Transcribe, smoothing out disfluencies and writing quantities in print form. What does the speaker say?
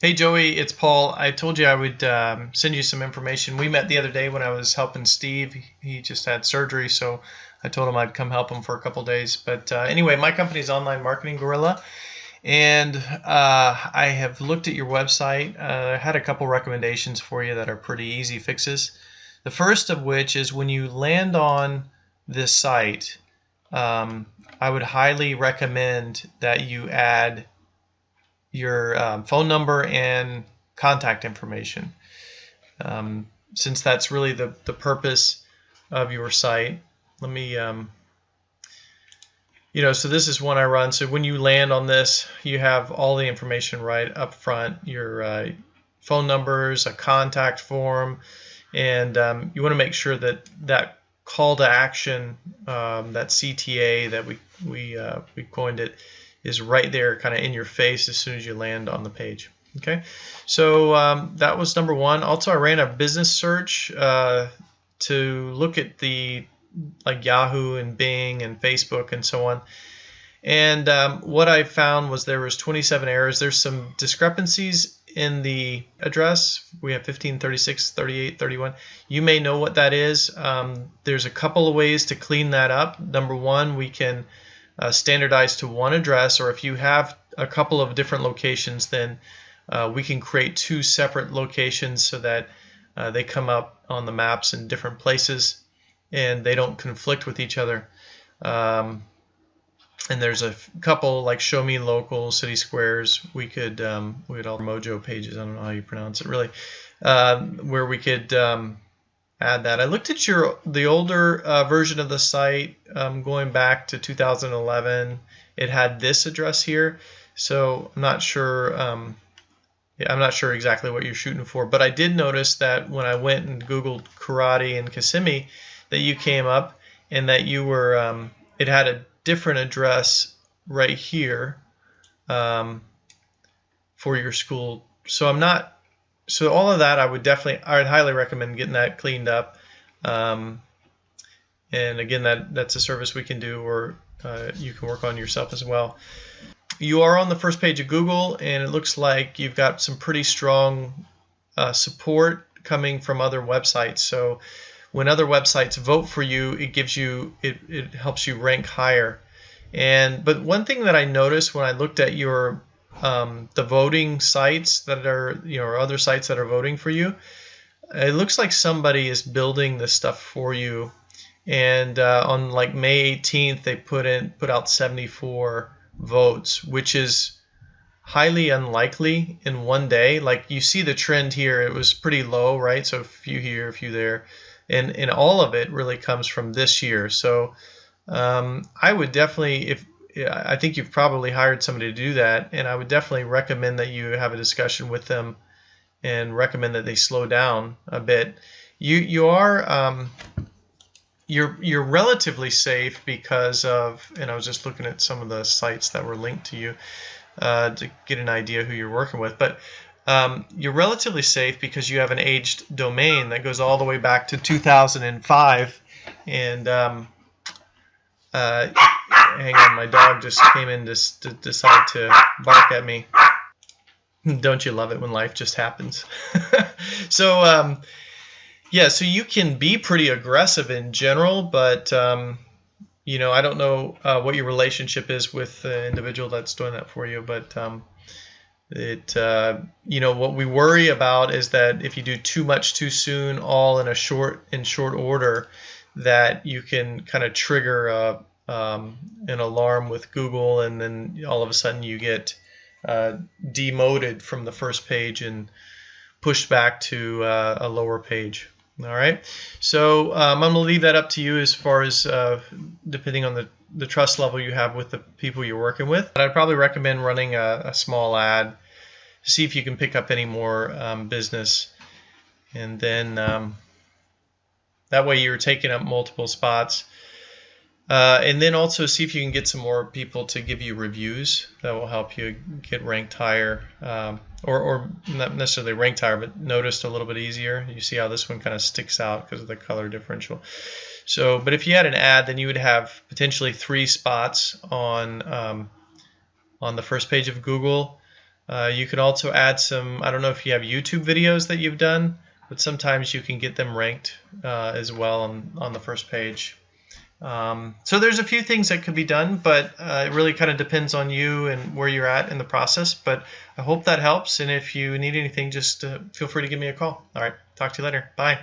Hey Joey, it's Paul. I told you I would send you some information. We met the other day when I was helping Steve. He just had surgery, so I told him I'd come help him for a couple days. But anyway, my company is Online Marketing Gorilla, and I have looked at your website. I had a couple recommendations for you that are pretty easy fixes. The first of which is when you land on this site, I would highly recommend that you add your phone number and contact information, since that's really the purpose of your site. Let me, so this is one I run. So when you land on this, you have all the information right up front, your phone numbers, a contact form, and you want to make sure that that call to action, that CTA that we coined it, is right there kind of in your face as soon as you land on the page. Okay, so that was number one. Also, I ran a business search to look at the like Yahoo and Bing and Facebook and so on. And what I found was there was 27 errors. There's some discrepancies in the address. We have 15, 36, 38, 31. You may know what that is. There's a couple of ways to clean that up. Number one, we can standardize to one address, or if you have a couple of different locations, then we can create two separate locations so that they come up on the maps in different places and they don't conflict with each other. And there's a couple like Show Me Local, City Squares. We could all Mojo pages. I don't know how you pronounce it really, where we could add that. I looked at the older version of the site, going back to 2011. It had this address here, so I'm not sure. I'm not sure exactly what you're shooting for, but I did notice that when I went and Googled karate in Kissimmee, that you came up and that you were. It had a different address right here for your school. So I'm not. So all of that, I would highly recommend getting that cleaned up. And again, that's a service we can do, or you can work on yourself as well. You are on the first page of Google, and it looks like you've got some pretty strong support coming from other websites. So when other websites vote for you, it helps you rank higher. But one thing that I noticed when I looked at your the voting sites that are, or other sites that are voting for you, it looks like somebody is building this stuff for you. And on like May 18th, they put out 74 votes, which is highly unlikely in one day. Like you see the trend here, it was pretty low, right? So a few here, a few there, and all of it really comes from this year. So I would definitely, I think you've probably hired somebody to do that, and I would definitely recommend that you have a discussion with them and recommend that they slow down a bit. You're relatively safe because of, and I was just looking at some of the sites that were linked to you to get an idea who you're working with, but you're relatively safe because you have an aged domain that goes all the way back to 2005, and hang on, my dog just came in to decide to bark at me. Don't you love it when life just happens? So, so you can be pretty aggressive in general, but, I don't know what your relationship is with the individual that's doing that for you, but what we worry about is that if you do too much too soon, all in short order, that you can kind of trigger an alarm with Google, and then all of a sudden you get demoted from the first page and pushed back to a lower page. All right, so I'm going to leave that up to you as far as depending on the trust level you have with the people you're working with. But I'd probably recommend running a small ad to see if you can pick up any more business, and then that way you're taking up multiple spots. And then also see if you can get some more people to give you reviews that will help you get ranked higher, or not necessarily ranked higher, but noticed a little bit easier. You see how this one kind of sticks out because of the color differential. So, but if you had an ad, then you would have potentially 3 spots on the first page of Google. You can also add some, I don't know if you have YouTube videos that you've done, but sometimes you can get them ranked as well on the first page. So there's a few things that could be done, but it really kind of depends on you and where you're at in the process. But I hope that helps, and if you need anything, just feel free to give me a call. All right, talk to you later. Bye.